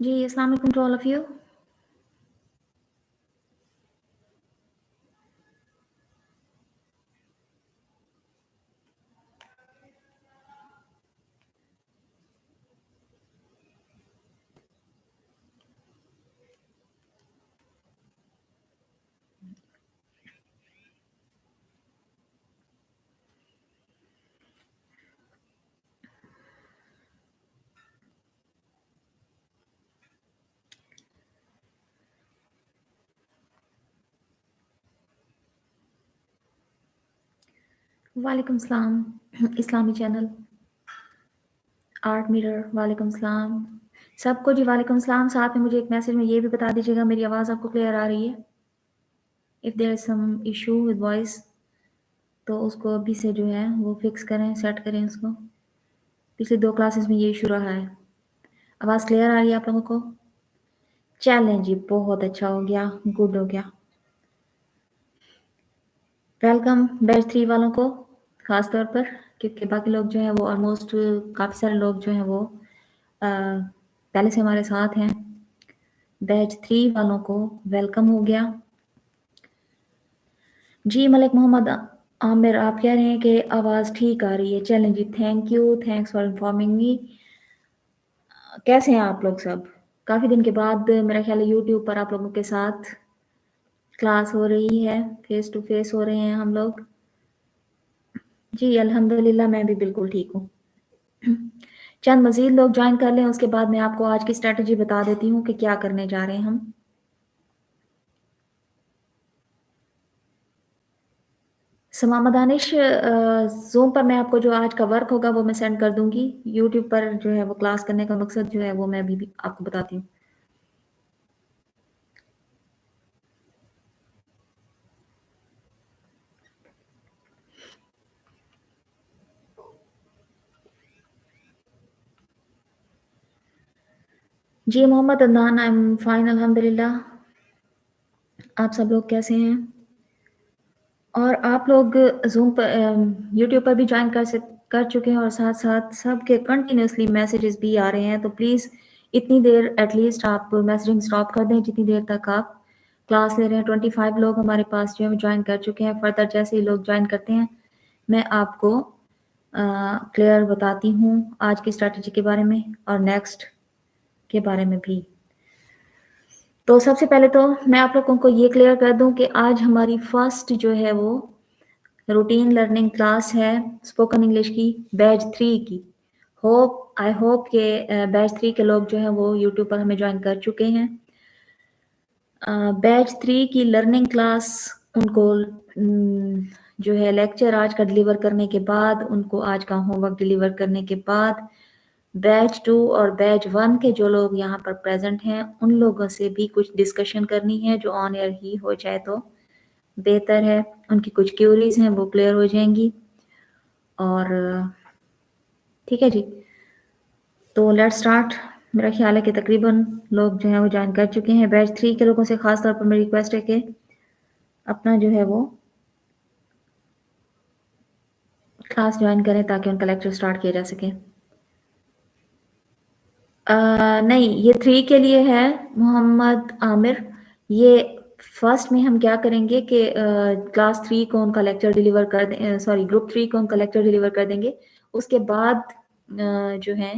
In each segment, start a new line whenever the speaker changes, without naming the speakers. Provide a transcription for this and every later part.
जी, अस्सलाम वालेकुम to all of you. वालेकुम सलाम इस्लामी चैनल, आर्ट मिरर, वालेकुम सलाम। सबको जी वालेकुम सलाम। साथ में मुझे एक मैसेज में ये भी बता दीजिएगा मेरी आवाज़ आपको क्लियर आ रही है? If there is some issue with voice तो उसको अभी से जो है वो फिक्स करें, सेट करें उसको। पिछली 2 क्लासेस में ये इश्यू रहा है। आवाज़ क्लियर आ रही है आप लोगों को? चलें जी, बहुत अच्छा हो गया, गुड हो गया। वेलकम बैच 3 वालों को ख़ास तौर पर, क्योंकि बाकी लोग जो हैं वो ऑलमोस्ट काफ़ी सारे लोग जो हैं वो पहले से हमारे साथ हैं। बैच 3 वालों को वेलकम हो गया। जी मलिक मोहम्मद आमिर आप कह रहे हैं कि आवाज़ ठीक आ रही है। चलें जी, thank you, thanks for informing me. कैसे हैं आप लोग सब? काफ़ी दिन के बाद मेरा ख्याल है यूट्यूब पर आप लोगों के साथ क्लास हो रही है, फेस टू फेस हो रहे हैं हम लोग। जी अल्हम्दुलिल्लाह मैं भी बिल्कुल ठीक हूँ। चंद मज़ीद लोग जॉइन कर लें, उसके बाद मैं आपको आज की स्ट्रैटेजी बता देती हूँ कि क्या करने जा रहे हैं हम। समामा दानिश ज़ूम पर मैं आपको जो आज का वर्क होगा वो मैं सेंड कर दूँगी। यूट्यूब पर जो है वो क्लास करने का मकसद जो है वो मैं अभी भी आपको बताती हूँ। जी Mohammad Adnan, I am fine अल्हम्दुलिल्लाह। आप सब लोग कैसे हैं? और आप लोग ज़ूम पर यूट्यूब पर भी जॉइन कर चुके हैं और साथ-साथ सबके कंटिन्यूअसली मैसेजेस भी आ रहे हैं, तो प्लीज़ इतनी देर एटलीस्ट आप मैसेजिंग स्टॉप कर दें जितनी देर तक आप क्लास ले रहे हैं। 25 लोग हमारे पास जो है जॉइन कर चुके हैं। फर्दर जैसे ही लोग जॉइन करते हैं, मैं आपको क्लियर बताती हूँ आज की स्ट्रैटेजी के बारे में और नेक्स्ट के बारे में भी। तो सबसे पहले तो मैं आप लोगों को ये क्लियर कर दूँ कि आज हमारी फर्स्ट जो है वो रूटीन लर्निंग क्लास है स्पोकन इंग्लिश की बैच 3 की। आई होप के बैच 3 के लोग जो हैं वो यूट्यूब पर हमें ज्वाइन कर चुके हैं। बैच 3 की लर्निंग क्लास उनको जो है लेक्चर आज का डिलीवर करने के बाद, उनको आज का होमवर्क डिलीवर करने के बाद बैच 2 और बैच 1 के जो लोग यहाँ पर प्रेजेंट हैं उन लोगों से भी कुछ डिस्कशन करनी है जो ऑन एयर ही हो जाए तो बेहतर है। उनकी कुछ क्यूरीज हैं वो क्लियर हो जाएंगी और ठीक है जी। तो लेट्स स्टार्ट। मेरा ख्याल है कि तकरीबन लोग जो हैं वो ज्वाइन कर चुके हैं। बैच 3 के लोगों से खास तौर पर मेरी रिक्वेस्ट है कि अपना जो है वो क्लास ज्वाइन करें ताकि उनका लेक्चर स्टार्ट किया जा सके। नहीं, ये 3 के लिए है मोहम्मद आमिर। ये फर्स्ट में हम क्या करेंगे कि क्लास 3 को उनका लेक्चर डिलीवर कर दें, सॉरी ग्रुप 3 को उनका लेक्चर डिलीवर कर देंगे। उसके बाद जो है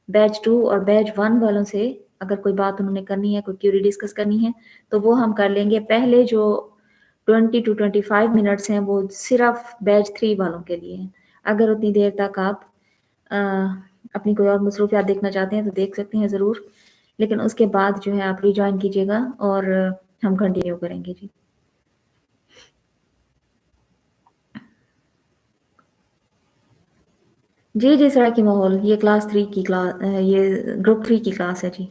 बैच 2 और बैच 1 वालों से अगर कोई बात उन्होंने करनी है, कोई क्यूरी डिस्कस करनी है, तो वो हम कर लेंगे। पहले जो 20 टू 25 मिनट्स हैं वो सिर्फ बैच 3 वालों के लिए हैं। अगर उतनी देर तक आप अ, अपनी कोई और मसरूफियात देखना चाहते हैं तो देख सकते हैं ज़रूर, लेकिन उसके बाद जो है आप रिजॉइन कीजिएगा और हम कंटिन्यू करेंगे जी। जी जी, सड़क की माहौल, ये क्लास 3 की क्लास, ये ग्रुप 3 की क्लास है जी।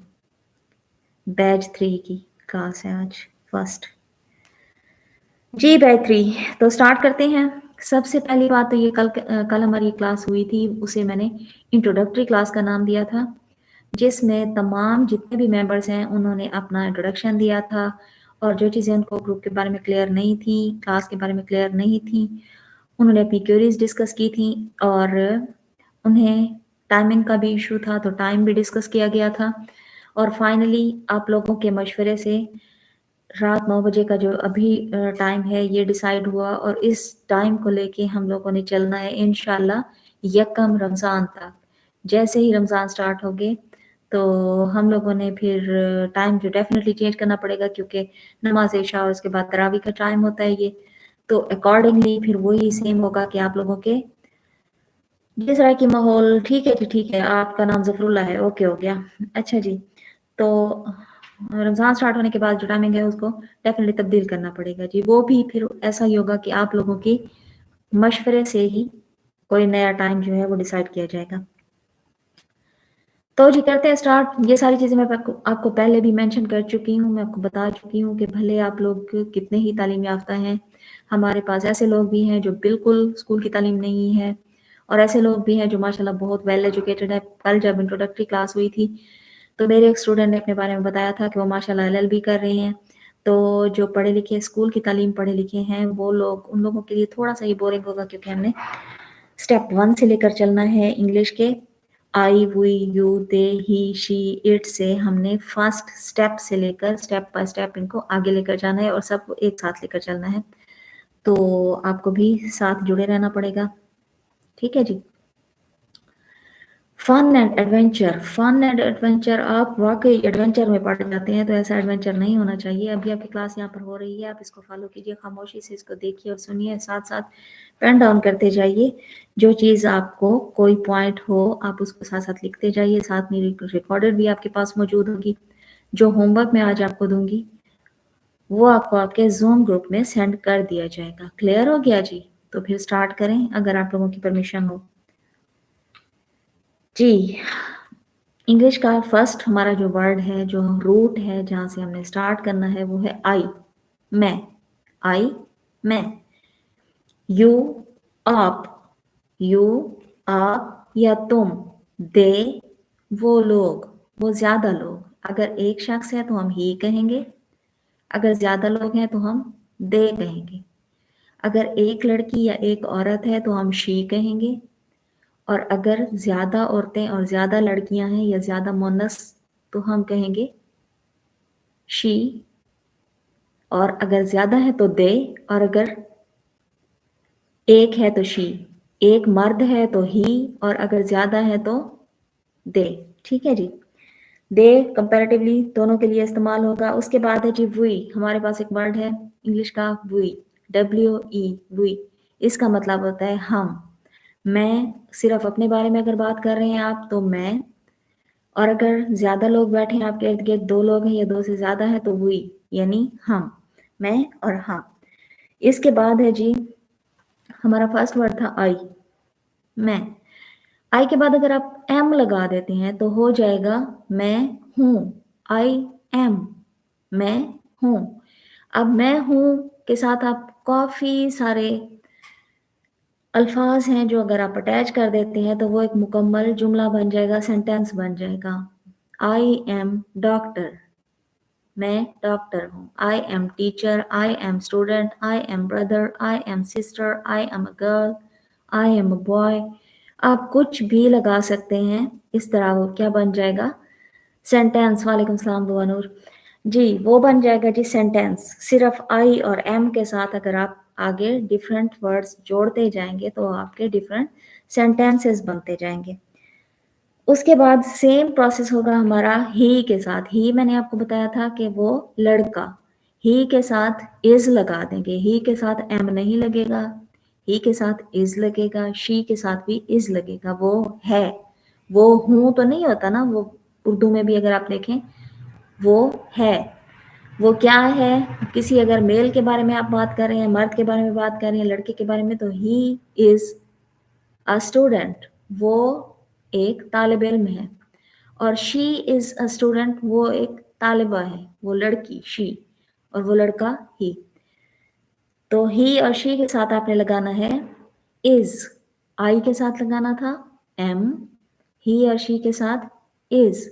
बैच 3 की क्लास है आज फर्स्ट। जी बैच 3 तो स्टार्ट करते हैं। सबसे पहली बात तो ये कल हमारी क्लास हुई थी, उसे मैंने इंट्रोडक्टरी क्लास का नाम दिया था, जिसमें तमाम जितने भी मेंबर्स हैं उन्होंने अपना इंट्रोडक्शन दिया था और जो चीज़ें उनको ग्रुप के बारे में क्लियर नहीं थी, क्लास के बारे में क्लियर नहीं थी, उन्होंने अपनी क्वेरीज डिस्कस की थी और उन्हें टाइमिंग का भी इशू था तो टाइम भी डिस्कस किया गया था। और फाइनली आप लोगों के मशवरे से रात 9 बजे का जो अभी टाइम है ये डिसाइड हुआ, और इस टाइम को लेके हम लोगों ने चलना है इंशाल्लाह यकम रमज़ान तक। जैसे ही रमज़ान स्टार्ट हो गए तो हम लोगों ने फिर टाइम जो डेफिनेटली चेंज करना पड़ेगा, क्योंकि नमाज इशा और उसके बाद तरावी का टाइम होता है ये, तो अकॉर्डिंगली फिर वही सेम होगा कि आप लोगों के जिस तरह की माहौल। ठीक है जी, ठीक है, आपका नाम जफरुल्ला है, ओके हो गया। अच्छा जी, तो रमज़ान स्टार्ट होने के बाद जो टाइमिंग है उसको डेफिनेटली तब्दील करना पड़ेगा जी। वो भी फिर ऐसा ही होगा कि आप लोगों की मशवरे से ही कोई नया टाइम जो है वो डिसाइड किया जाएगा। तो जी करते हैं स्टार्ट। ये सारी चीज़ें मैं आपको पहले भी मेंशन कर चुकी हूँ, मैं आपको बता चुकी हूँ कि भले आप लोग कितने ही तालीम याफ्ता हैं, हमारे पास ऐसे लोग भी हैं जो बिल्कुल स्कूल की तालीम नहीं है, और ऐसे लोग भी हैं जो माशाल्लाह बहुत वेल एजुकेटेड है। कल जब इंट्रोडक्टरी क्लास हुई थी तो मेरे एक स्टूडेंट ने अपने बारे में बताया था कि वो माशाल्लाह LLB कर रहे हैं। तो जो पढ़े लिखे स्कूल की तालीम पढ़े लिखे हैं वो लोग, उन लोगों के लिए थोड़ा सा ये बोरिंग होगा, क्योंकि हमने स्टेप 1 से लेकर चलना है इंग्लिश के। I, we, you, they, he, she, it से हमने फर्स्ट स्टेप से लेकर स्टेप बाय स्टेप इनको आगे लेकर जाना है और सबको एक साथ लेकर चलना है। तो आपको भी साथ जुड़े रहना पड़ेगा, ठीक है जी। Fun and adventure, fun and adventure, आप वाकई एडवेंचर में पड़ जाते हैं तो ऐसा एडवेंचर नहीं होना चाहिए। अभी आपकी क्लास यहाँ पर हो रही है, आप इसको फॉलो कीजिए, खामोशी से इसको देखिए और सुनिए, साथ साथ पेन डाउन करते जाइए। जो चीज़ आपको कोई पॉइंट हो आप उसको साथ साथ लिखते जाइए, साथ में रिकॉर्डेड भी आपके पास मौजूद होगी। जो होमवर्क मैं आज आपको दूंगी वो आपको आपके जूम ग्रुप में सेंड कर दिया जाएगा। क्लियर हो गया जी? तो फिर स्टार्ट करें अगर आप लोगों की परमिशन हो जी। इंग्लिश का फर्स्ट हमारा जो वर्ड है, जो रूट है जहाँ से हमने स्टार्ट करना है, वो है आई, मैं। आई, मैं। यू, आप। यू, आप या तुम। दे, वो लोग, वो ज्यादा लोग। अगर एक शख्स है तो हम ही कहेंगे, अगर ज्यादा लोग हैं तो हम दे कहेंगे। अगर एक लड़की या एक औरत है तो हम शी कहेंगे, और अगर ज्यादा औरतें और ज्यादा लड़कियां हैं या ज्यादा मुन्नस तो हम कहेंगे शी, और अगर ज्यादा है तो दे, और अगर एक है तो शी। एक मर्द है तो ही, और अगर ज्यादा है तो दे, ठीक है जी। दे कंपैरेटिवली दोनों के लिए इस्तेमाल होगा। उसके बाद है जी वी, हमारे पास एक वर्ड है इंग्लिश का वी, WE, वी। इसका मतलब होता है हम। मैं, सिर्फ अपने बारे में अगर बात कर रहे हैं आप तो मैं, और अगर ज्यादा लोग बैठे हैं आपके इर्द गिर्द, दो लोग हैं या दो से ज्यादा है तो वी, यानी हम, मैं और हम। इसके बाद है जी हमारा फर्स्ट वर्ड था आई, मैं। आई के बाद अगर आप एम लगा देते हैं तो हो जाएगा मैं हूं, आई एम, मैं हूं। अब मैं हूं के साथ आप काफी सारे अल्फाज हैं जो अगर आप अटैच कर देते हैं तो वो एक मुकम्मल जुमला बन जाएगा, सेंटेंस बन जाएगा। आई एम डॉक्टर, मैं डॉक्टर हूँ। I am teacher, I am student, I am brother, I am sister, I am a girl, I am a boy. आप कुछ भी लगा सकते हैं, इस तरह वो क्या बन जाएगा, सेंटेंस। वालेकुम सलाम बुआ नूर जी, वो बन जाएगा जी सेंटेंस। सिर्फ आई और एम के साथ अगर आप आगे डिफरेंट वर्ड्स जोड़ते जाएंगे तो आपके डिफरेंट सेंटेंसेस बनते जाएंगे। उसके बाद सेम प्रोसेस होगा हमारा ही के साथ। ही मैंने आपको बताया था कि वो लड़का, ही के साथ इज लगा देंगे, ही के साथ एम नहीं लगेगा, ही के साथ इज लगेगा, शी के साथ भी इज लगेगा। वो है, वो हूं तो नहीं होता ना, वो उर्दू में भी अगर आप देखें वो है, वो क्या है। किसी अगर मेल के बारे में आप बात कर रहे हैं, मर्द के बारे में बात कर रहे हैं, लड़के के बारे में, तो ही इज अ स्टूडेंट, वो एक तालिब इल्म है। और शी इज अ स्टूडेंट, वो एक तालिबा है, वो लड़की शी, और वो लड़का ही। तो ही और शी के साथ आपने लगाना है इज, आई के साथ लगाना था एम, ही और शी के साथ इज।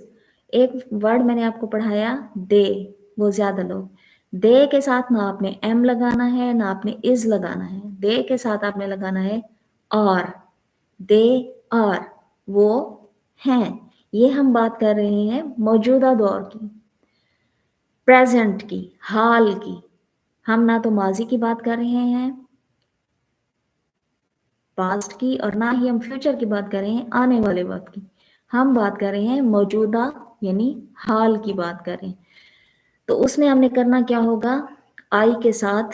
एक वर्ड मैंने आपको पढ़ाया दे, वो ज्यादा लोग। दे के साथ ना आपने एम लगाना है ना आपने इज लगाना है, दे के साथ आपने लगाना है और। दे आर, वो हैं, ये हम बात कर रहे हैं मौजूदा दौर की, प्रेजेंट की, हाल की। हम ना तो माजी की बात कर रहे हैं, पास्ट की, और ना ही हम फ्यूचर की बात कर रहे हैं, आने वाले वक्त की। हम बात कर रहे हैं मौजूदा यानी हाल की बात कर रहे हैं। तो उसमें हमने करना क्या होगा, आई के साथ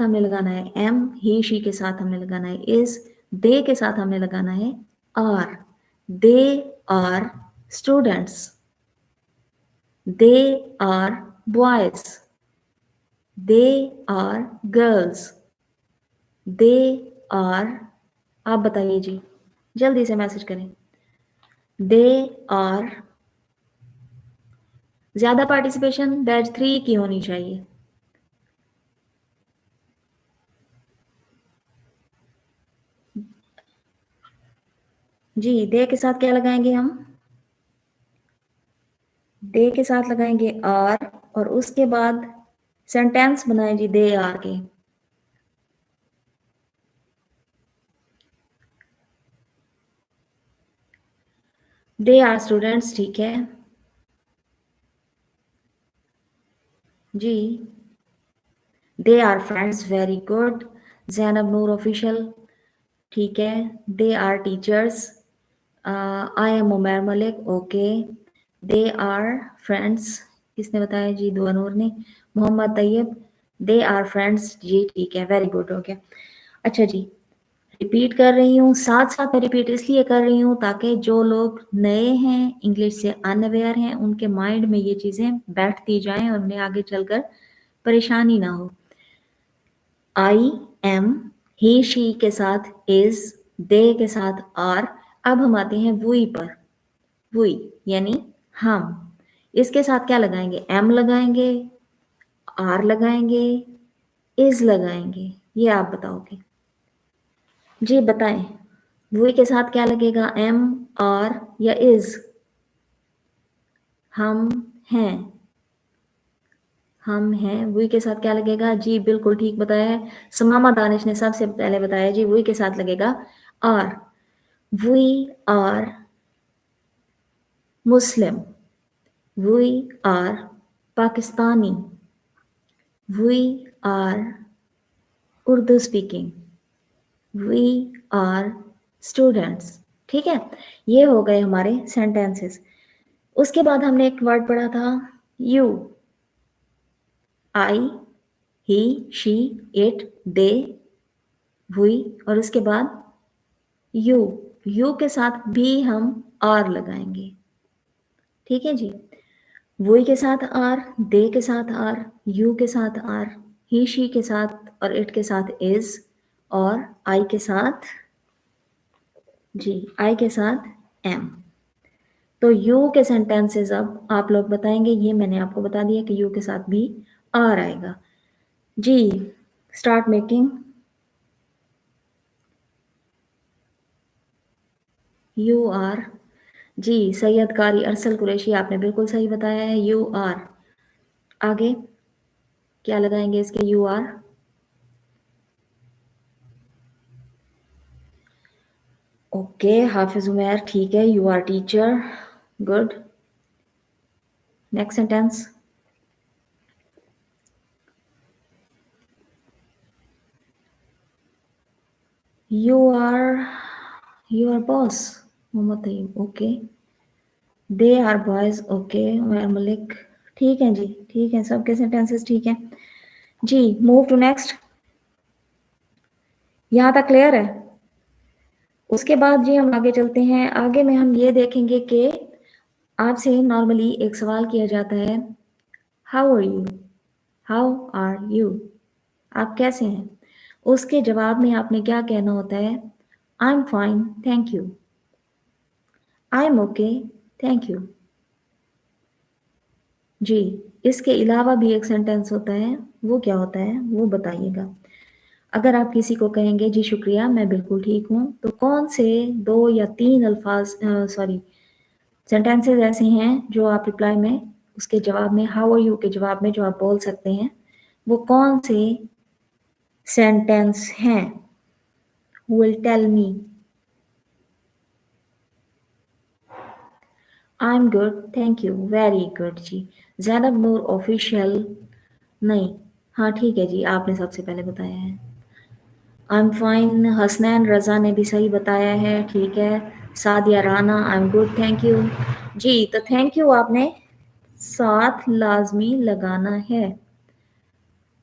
हमें लगाना है एम, ही शी के साथ हमें लगाना है इज, दे के साथ हमें लगाना है are. They are students, they are boys, they are girls, they are, आप बताइए जी, जल्दी से मैसेज करें। दे आर, ज्यादा पार्टिसिपेशन बैच 3 की होनी चाहिए। जी, दे के साथ क्या लगाएंगे हम, दे के साथ लगाएंगे आर, और उसके बाद सेंटेंस बनाए जी दे आर के। दे आर स्टूडेंट्स, ठीक है जी। They are friends, very good. Zainab Noor official, ठीक है। They are teachers, I am Umar Malik, okay. They are friends, किसने बताया जी, दुआ नूर ने। Mohammad Tayyab, they are friends, जी ठीक है, वेरी गुड, ओके। अच्छा जी, रिपीट कर रही हूँ, साथ साथ मैं रिपीट इसलिए कर रही हूँ ताकि जो लोग नए हैं, इंग्लिश से अनअवेयर हैं, उनके माइंड में ये चीज़ें बैठती जाएं और उन्हें आगे चलकर परेशानी ना हो। आई एम, ही शी के साथ इज, दे के साथ आर। अब हम आते हैं वुई पर, वुई यानी हम। इसके साथ क्या लगाएंगे, एम लगाएंगे, आर लगाएंगे, इज लगाएंगे, ये आप बताओगे जी, बताएं। वुई के साथ क्या लगेगा, एम, आर या इज। हम हैं, हम हैं, वुई के साथ क्या लगेगा जी, बिल्कुल ठीक बताया है। समामा दानिश ने सबसे पहले बताया जी, वुई के साथ लगेगा are. We are Muslim, we are Pakistani, we are Urdu speaking, we are students. ठीक है, ये हो गए हमारे सेंटेंसेस। उसके बाद हमने एक वर्ड पढ़ा था you, I, he, she, it, they, हुई, और उसके बाद यू। यू के साथ भी हम आर लगाएंगे, ठीक है जी। वुई के साथ आर, दे के साथ आर, यू के साथ आर, ही शी के साथ और इट के साथ इज, और आई के साथ जी, आई के साथ एम। तो यू के सेंटेंसेस अब आप लोग बताएंगे, ये मैंने आपको बता दिया कि यू के साथ भी आर आएगा जी। Start making. यू आर, जी सैयद कारी अरसल कुरैशी, आपने बिल्कुल सही बताया है, यू आर। आगे क्या लगाएंगे इसके, you are. Okay, Hafiz Umair, ठीक है, you are teacher, good. Next sentence. You are boss, Mohammad Tayyab, okay. They are boys, okay, Umair Malik, ठीक है जी, ठीक है, सबके सेंटेंसेस ठीक है जी। मूव टू नेक्स्ट, यहाँ तक क्लियर है। उसके बाद जी हम आगे चलते हैं। आगे में हम ये देखेंगे कि आपसे नॉर्मली एक सवाल किया जाता है, how are you, how are you, आप कैसे हैं। उसके जवाब में आपने क्या कहना होता है, I am fine thank you, I am okay thank you जी। इसके अलावा भी एक सेंटेंस होता है, वो क्या होता है वो बताइएगा। अगर आप किसी को कहेंगे जी शुक्रिया मैं बिल्कुल ठीक हूँ, तो कौन से 2 या 3 अल्फाज सॉरी सेंटेंसेस ऐसे हैं जो आप रिप्लाई में, उसके जवाब में, हाउ आर यू के जवाब में जो आप बोल सकते हैं, वो कौन से सेंटेंस हैं, who will tell me। I am good, thank you, very good जी। जैनब नूर ऑफिशियल, नहीं, हाँ ठीक है जी, आपने सबसे पहले बताया है। I am fine, Hasnain Raza ने भी सही बताया है, ठीक है। Sadia Rana, I am good, thank you जी। तो थैंक यू, आपने साथ लाजमी लगाना है।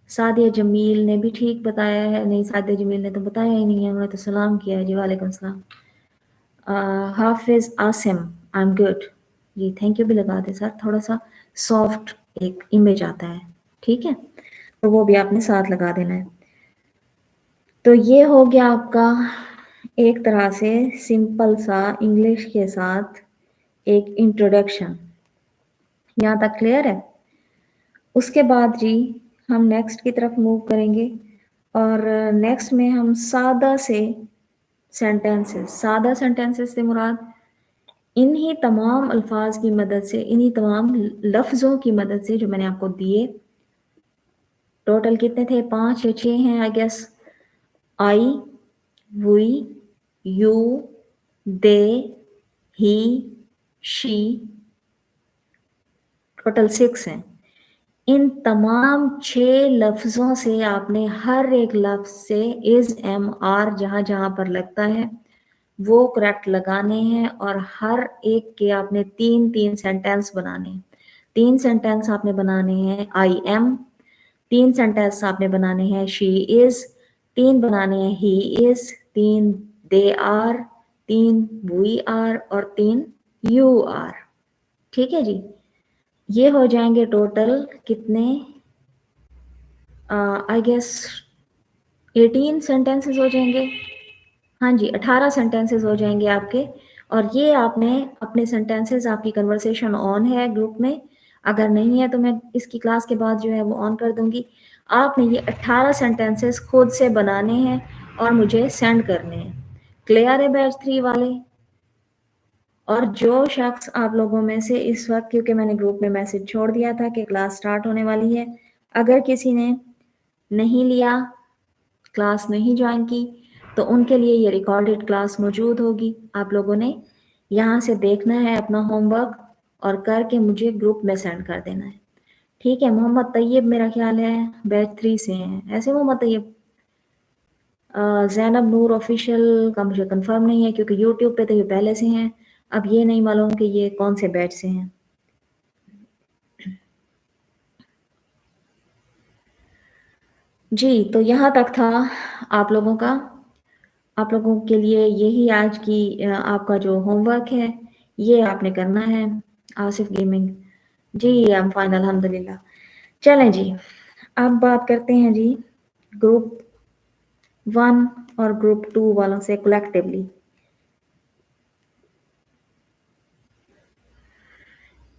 सादिया जमील ने भी ठीक बताया है, नहीं सादिया जमील ने तो बताया ही नहीं है, उन्होंने तो सलाम किया है जी, वालेकुम सलाम। Hafiz Asim, I am good जी, थैंक यू भी लगा दे सर, थोड़ा सा सॉफ्ट एक इमेज आता है, ठीक है, तो वो भी आपने साथ लगा देना है। तो ये हो गया आपका एक तरह से सिंपल सा इंग्लिश के साथ एक इंट्रोडक्शन, यहाँ तक क्लियर है। उसके बाद जी हम नेक्स्ट की तरफ मूव करेंगे, और नेक्स्ट में हम सादा से सेंटेंसेस, सादा सेंटेंसेस से मुराद इन्हीं तमाम अल्फाज की मदद से, इन्हीं तमाम लफ्ज़ों की मदद से जो मैंने आपको दिए, टोटल कितने थे, 5 या 6 हैं I guess. I, we, you, they, he, she, total 6 हैं। इन तमाम 6 लफ्ज़ों से आपने हर एक लफ्ज़ से इज़, एम, आर जहाँ जहाँ पर लगता है वो करेक्ट लगाने हैं, और हर एक के आपने 3-3 सेंटेंस बनाने हैं। 3 सेंटेंस आपने बनाने हैं आई एम, 3 सेंटेंस आपने बनाने हैं शी इज़, 3 बनाने हैं he is, 3 they are, 3 we are, और 3 यू आर, ठीक है जी। ये हो जाएंगे टोटल कितने, आई गेस 18 सेंटेंसेस हो जाएंगे, हाँ जी 18 सेंटेंसेस हो जाएंगे आपके। और ये आपने अपने सेंटेंसेस, आपकी कन्वर्सेशन ऑन है ग्रुप में, अगर नहीं है तो मैं इसकी क्लास के बाद जो है वो ऑन कर दूंगी। आपने ये 18 सेंटेंसेस खुद से बनाने हैं और मुझे सेंड करने हैं। क्लियर है बैच 3 वाले? और जो शख्स आप लोगों में से इस वक्त, क्योंकि मैंने ग्रुप में मैसेज छोड़ दिया था कि क्लास स्टार्ट होने वाली है, अगर किसी ने नहीं लिया, क्लास नहीं ज्वाइन की, तो उनके लिए ये रिकॉर्डेड क्लास मौजूद होगी। आप लोगों ने यहाँ से देखना है अपना होमवर्क और करके मुझे ग्रुप में सेंड कर देना है, ठीक है। मोहम्मद तैयब मेरा ख्याल है बैच 3 से हैं, ऐसे मोहम्मद तैयब। जैनब नूर ऑफिशियल का मुझे कंफर्म नहीं है, क्योंकि यूट्यूब पे तो ये पहले से हैं, अब ये नहीं मालूम कि ये कौन से बैच से हैं। जी, तो यहाँ तक था आप लोगों का, आप लोगों के लिए यही आज की आपका जो होमवर्क है ये आपने करना है। आसिफ गेमिंग, जी आई एम फाइन अल्हम्दुलिल्लाह। चलें जी, अब बात करते हैं जी ग्रुप 1 और ग्रुप 2 वालों से कलेक्टिवली।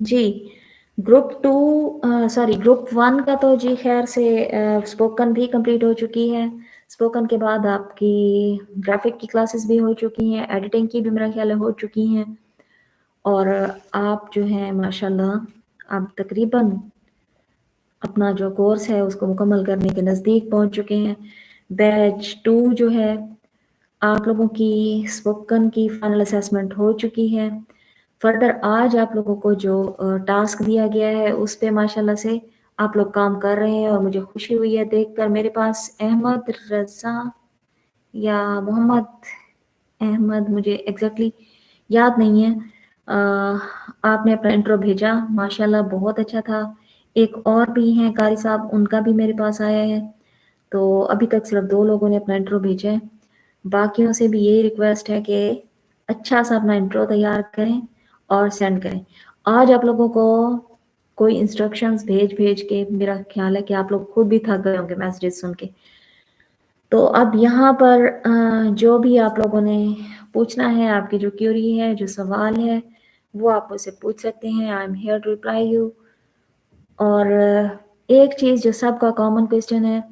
जी ग्रुप 2, सॉरी ग्रुप 1 का तो जी खैर से स्पोकन भी कंप्लीट हो चुकी है। स्पोकन के बाद आपकी ग्राफिक की क्लासेस भी हो चुकी हैं, एडिटिंग की भी मेरा ख्याल है हो चुकी हैं, और आप जो हैं माशाल्लाह आप तकरीबन अपना जो कोर्स है उसको मुकम्मल करने के नज़दीक पहुंच चुके हैं। बैच 2 जो है, आप लोगों की स्पोकन की फाइनल असेसमेंट हो चुकी है। फर्दर आज आप लोगों को जो टास्क दिया गया है उस पे माशाल्लाह से आप लोग काम कर रहे हैं, और मुझे खुशी हुई है देखकर। मेरे पास अहमद रज़ा या मोहम्मद अहमद, मुझे एग्जैक्टली याद नहीं है, आपने अपना इंट्रो भेजा, माशाल्लाह बहुत अच्छा था। एक और भी हैं कारी साहब, उनका भी मेरे पास आया है, तो अभी तक सिर्फ 2 लोगों ने अपना इंट्रो भेजा है। बाकियों से भी यही रिक्वेस्ट है कि अच्छा सा अपना इंट्रो तैयार करें और सेंड करें। आज आप लोगों को कोई इंस्ट्रक्शंस भेज भेज के मेरा ख्याल है कि आप लोग खुद भी थक गए होंगे मैसेजेस सुन के। तो अब यहाँ पर जो भी आप लोगों ने पूछना है, आपकी जो क्यूरी है, जो सवाल है, वो आप मुझसे पूछ सकते हैं। I am here to reply you. और एक चीज़ जो सबका कॉमन क्वेश्चन है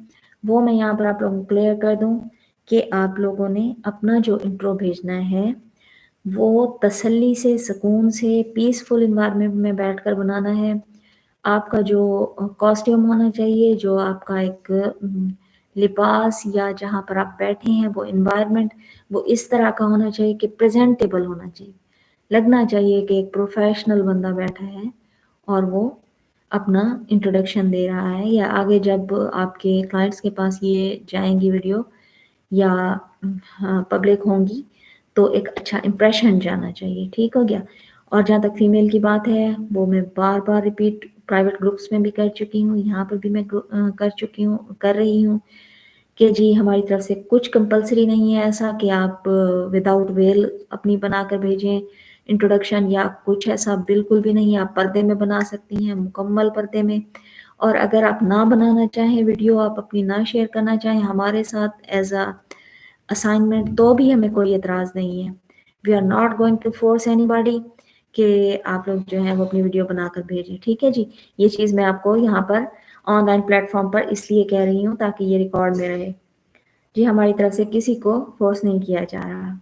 वो मैं यहाँ पर आप लोगों को क्लियर कर दूँ कि आप लोगों ने अपना जो इंट्रो भेजना है वो तसल्ली से, सुकून से, पीसफुल इन्वायरमेंट में बैठकर बनाना है। आपका जो कॉस्ट्यूम होना चाहिए, जो आपका एक लिबास या जहाँ पर आप बैठे हैं वो इन्वायरमेंट, वो इस तरह का होना चाहिए कि प्रेजेंटेबल होना चाहिए। लगना चाहिए कि एक प्रोफेशनल बंदा बैठा है और वो अपना इंट्रोडक्शन दे रहा है, या आगे जब आपके क्लाइंट्स के पास ये जाएंगी वीडियो या पब्लिक होंगी तो एक अच्छा इम्प्रेशन जाना चाहिए। ठीक हो गया। और जहाँ तक फीमेल की बात है वो मैं बार बार रिपीट प्राइवेट ग्रुप्स में भी कर चुकी हूँ, यहाँ पर भी मैं कर चुकी हूँ, कर रही हूँ कि जी हमारी तरफ से कुछ कंपलसरी नहीं है ऐसा कि आप विदाउट वेल अपनी बनाकर भेजें इंट्रोडक्शन, या कुछ ऐसा बिल्कुल भी नहीं है। आप पर्दे में बना सकती हैं, मुकम्मल पर्दे में। और अगर आप ना बनाना चाहें वीडियो, आप अपनी ना शेयर करना चाहें हमारे साथ एज अ असाइनमेंट, तो भी हमें कोई एतराज़ नहीं है। We are not going to force anybody कि आप लोग जो है वो अपनी वीडियो बनाकर भेजें। ठीक है जी। ये चीज़ मैं आपको यहाँ पर ऑनलाइन प्लेटफॉर्म पर इसलिए कह रही हूँ ताकि ये रिकॉर्ड में रहे। जी हमारी तरफ से किसी को फोर्स नहीं किया जा रहा।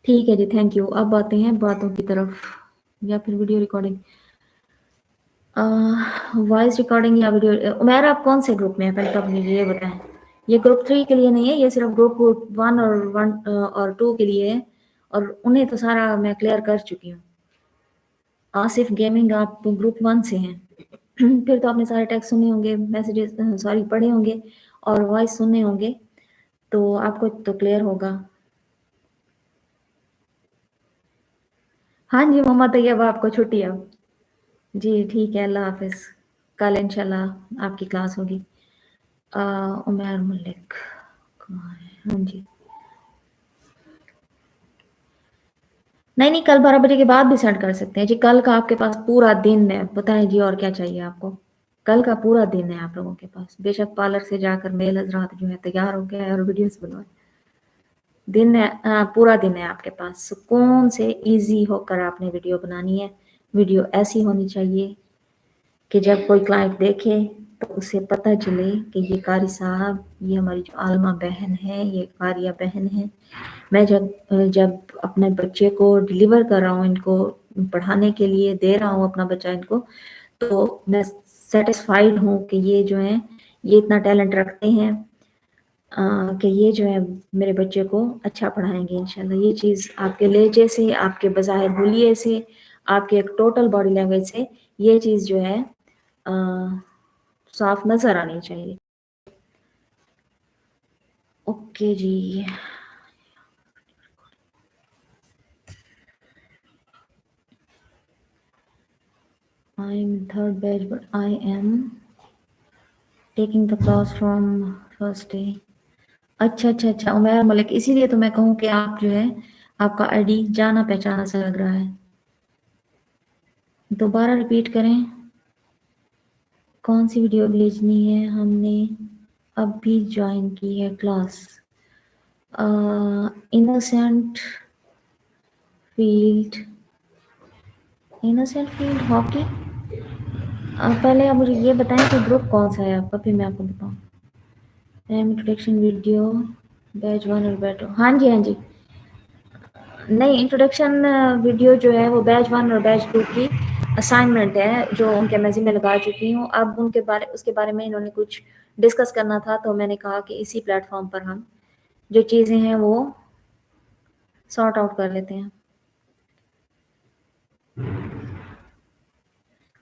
ठीक है जी, थैंक यू। अब आते हैं बातों की तरफ, या फिर वीडियो रिकॉर्डिंग, वॉइस रिकॉर्डिंग या वीडियो। उमैर आप कौन से ग्रुप में है पहले तो आप मुझे ये बताएं। ये ग्रुप 3 के लिए नहीं है, ये सिर्फ ग्रुप 1 और 2 के लिए है, और उन्हें तो सारा मैं क्लियर कर चुकी हूँ। आसिफ गेमिंग आप ग्रुप 1 से हैं फिर तो आपने सारे टेक्स्ट सुने होंगे, मैसेजेस सॉरी पढ़े होंगे और वॉइस सुने होंगे, तो आपको तो क्लियर होगा। हाँ जी मोहम्मद तैयब, आपको छुट्टी है जी। ठीक है, अल्लाह हाफिज़। कल इंशाल्लाह आपकी क्लास होगी। उमैर मलिक कहाँ है? हाँ जी। नहीं नहीं, कल 12 बजे के बाद भी सेंड कर सकते हैं जी। कल का आपके पास पूरा दिन है, बताएं जी और क्या चाहिए आपको। कल का पूरा दिन है आप लोगों के पास। बेशक पार्लर से जाकर मेल हजरात जो है तैयार हो गया है और वीडियोस बनवाए। दिन है, पूरा दिन है आपके पास। सुकून से इजी होकर आपने वीडियो बनानी है। वीडियो ऐसी होनी चाहिए कि जब कोई क्लाइंट देखे तो उसे पता चले कि ये कारी साहब, ये हमारी जो आलमा बहन है, ये कारिया बहन है। मैं जब जब अपने बच्चे को डिलीवर कर रहा हूँ, इनको पढ़ाने के लिए दे रहा हूँ अपना बच्चा इनको, तो मैं सेटिस्फाइड हूँ कि ये जो है ये इतना टैलेंट रखते हैं कि ये जो है मेरे बच्चे को अच्छा पढ़ाएंगे इंशाल्लाह। ये चीज़ आपके लहजे से, आपके बज़ाहिर हुलिये से, आपके एक टोटल बॉडी लैंग्वेज से ये चीज़ जो है साफ नज़र आनी चाहिए। ओके जी। I am third batch but I am taking the class from first day. अच्छा अच्छा अच्छा, उमैर मलिक, इसीलिए तो मैं कहूँ कि आप जो है आपका आईडी जाना पहचाना सा लग रहा है। दोबारा रिपीट करें, कौन सी वीडियो भेजनी है? हमने अभी ज्वाइन की है class. Innocent field, innocent field hockey. पहले आप मुझे ये बताएं कि ग्रुप कौन सा है आपका, फिर मैं आपको बताऊँ। इंट्रोडक्शन वीडियो बैच 1 और बैच 2, हाँ जी हाँ जी। नहीं, इंट्रोडक्शन वीडियो जो है वो बैच 1 और बैच 2 की असाइनमेंट है जो उनके मैं ज़िम्मे लगा चुकी हूँ। अब उसके बारे में इन्होंने कुछ डिस्कस करना था, तो मैंने कहा कि इसी प्लेटफॉर्म पर हम जो चीज़ें हैं वो सॉर्ट आउट कर लेते हैं।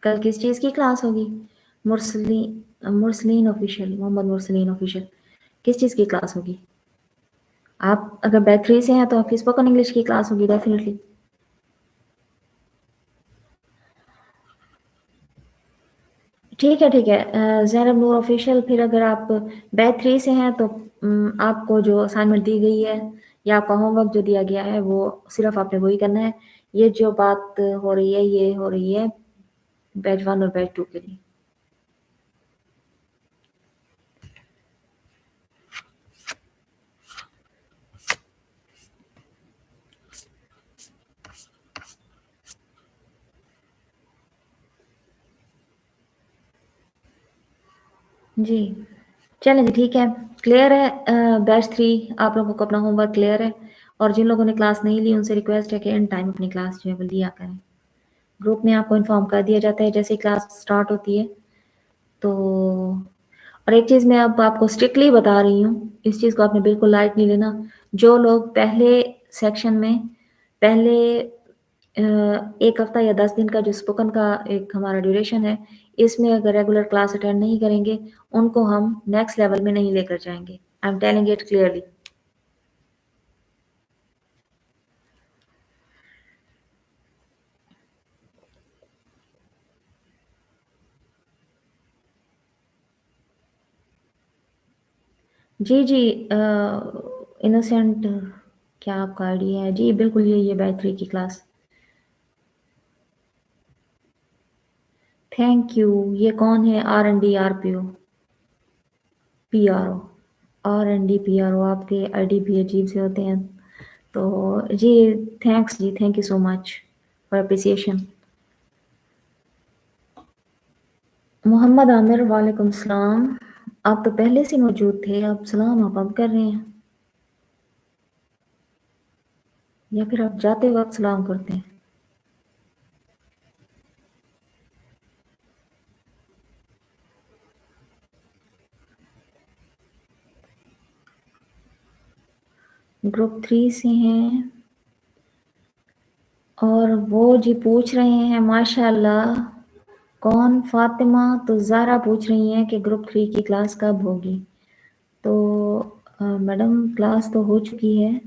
कल किस चीज़ की क्लास होगी? Mursaleen official, Mohammad Mursaleen official. किस चीज़ की क्लास होगी? आप अगर बैच 3 से हैं तो आपकी स्पोकन इंग्लिश की क्लास होगी डेफिनेटली। ठीक है ठीक है, ज़ैनब नूर ऑफिशियल। फिर अगर आप बैच 3 से हैं तो आपको जो असाइनमेंट दी गई है या आपका होमवर्क जो दिया गया है वो सिर्फ आपने वही करना है। ये जो बात हो रही है ये हो रही है बैच 1 और बैच 2 के लिए। जी चलें जी, ठीक है, क्लियर है। बैच 3 आप लोगों को अपना होमवर्क क्लियर है, और जिन लोगों ने क्लास नहीं ली उनसे रिक्वेस्ट है कि इन टाइम अपनी क्लास जो है वो लिया करें। ग्रुप में आपको इन्फॉर्म कर दिया जाता है जैसे ही क्लास स्टार्ट होती है। तो और एक चीज़ मैं अब आपको स्ट्रिक्टली बता रही हूँ, इस चीज़ को आपने बिल्कुल लाइट नहीं लेना। जो लोग पहले सेक्शन में, पहले 1 हफ्ता या 10 दिन का जो स्पोकन का एक हमारा ड्यूरेशन है, इसमें अगर रेगुलर क्लास अटेंड नहीं करेंगे, उनको हम नेक्स्ट लेवल में नहीं लेकर जाएँगे। I am telling it clearly. जी, जी, इनोसेंट क्या आपका आईडी है? जी, बिल्कुल यही है बैच 3 की क्लास। Thank you. ये कौन है? आर-एन-डी आर-पी-ओ, पी-आर-ओ, आर-एन-डी पी-आर-ओ आपके आईडी भी अजीब से होते हैं। तो जी, थैंक्स जी, thank you so much for appreciation. Mohammad Aamir, वालेकुम सलाम। आप तो पहले से मौजूद थे, आप सलाम आप अब कर रहे हैं या फिर आप जाते वक़्त सलाम करते हैं? ग्रुप 3 से हैं और वो जी पूछ रहे हैं माशाअल्लाह, कौन? फ़ातिमा तो ज़ारा पूछ रही हैं कि ग्रुप 3 की क्लास कब होगी? तो मैडम क्लास तो हो चुकी है।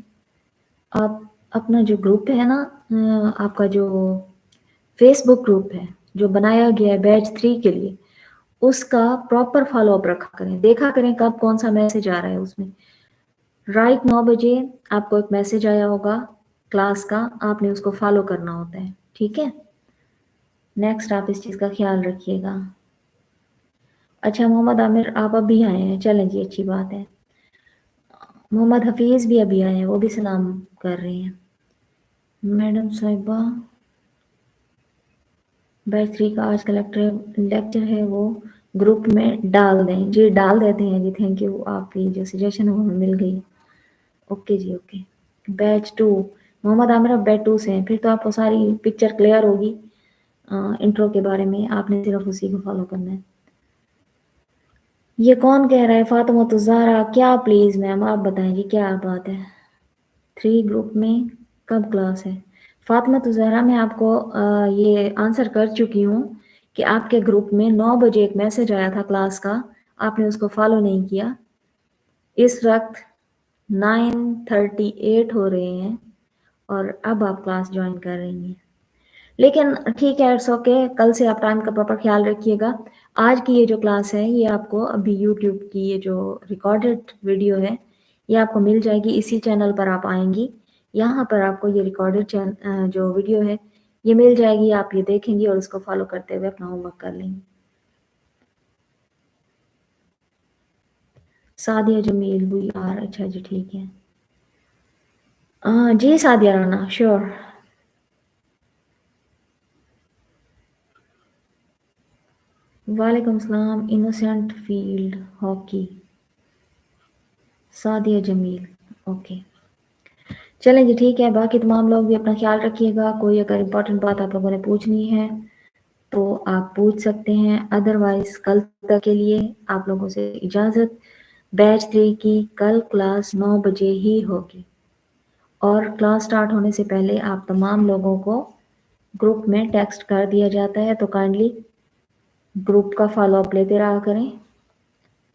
आप अपना जो ग्रुप है ना, आपका जो फ़ेसबुक ग्रुप है, जो बनाया गया है बैच 3 के लिए, उसका प्रॉपर फ़ॉलो-अप रखा करें। देखा करें कब कौन-सा मैसेज आ रहा है उसमें। राइट 9 बजे आपको एक मैसेज आया होगा क्लास का, आपने उसको फ़ॉलो करना होता है, ठीक है? नेक्स्ट आप इस चीज़ का ख़्याल रखिएगा। अच्छा मोहम्मद आमिर आप अभी आए हैं, चलें जी अच्छी बात है। मोहम्मद हफ़ीज़ भी अभी आए हैं, वो भी सलाम कर रहे हैं। मैडम साहिबा, बैच 3 का आज का लेक्चर है वो ग्रुप में डाल दें। जी, डाल देते हैं जी, थैंक यू। आपकी जो सजेशन है वो हमें मिल गई। ओके जी, ओके। बैच 2, मोहम्मद आमिर अब बैच 2 से हैं, फिर तो आपको सारी पिक्चर क्लियर होगी इंट्रो के बारे में, आपने सिर्फ उसी को फॉलो करना है। ये कौन कह रहा है? फातिमा तो ज़हरा, क्या प्लीज़ मैम आप बताएं जी क्या बात है? 3 ग्रुप में कब क्लास है? फातिमा तो ज़हरा, मैं आपको ये आंसर कर चुकी हूँ कि आपके ग्रुप में 9 बजे एक मैसेज आया था क्लास का, आपने उसको फॉलो नहीं किया। इस वक्त 9:38 हो रहे हैं और अब आप क्लास ज्वाइन कर रही हैं। लेकिन ठीक है, इट्स ओके, कल से आप टाइम का प्रॉपर ख्याल रखिएगा। आज की ये जो क्लास है ये आपको अभी यूट्यूब की ये जो रिकॉर्डेड वीडियो है ये आपको मिल जाएगी, इसी चैनल पर आप आएंगी, यहाँ पर आपको ये रिकॉर्डेड जो वीडियो है ये मिल जाएगी, आप ये देखेंगी और उसको फॉलो करते हुए अपना होमवर्क कर लेंगे। सादिया जमील हुई यार, अच्छा जी ठीक है। जी सादिया राना, श्योर। वालेकुम सलाम। Innocent field hockey, Sadia Jameel, okay. चलें जी ठीक है, बाकी तमाम लोग भी अपना ख्याल रखिएगा। कोई अगर इम्पोर्टेंट बात आप लोगों ने पूछनी है तो आप पूछ सकते हैं, अदरवाइज कल तक के लिए आप लोगों से इजाज़त। बैच 3 की कल क्लास 9 बजे ही होगी और क्लास स्टार्ट होने से पहले आप तमाम लोगों को ग्रुप में टेक्स्ट कर दिया जाता है, तो काइंडली ग्रुप का फॉलो अप लेते रहा करें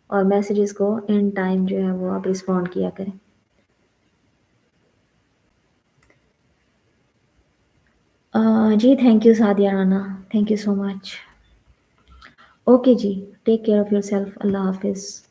और मैसेजेस को इन टाइम जो है वो आप रिस्पॉन्ड किया करें। जी thank you Sadia Rana, thank you so much. Okay जी, टेक केयर ऑफ़ योरसेल्फ, अल्लाह हाफ़िज़।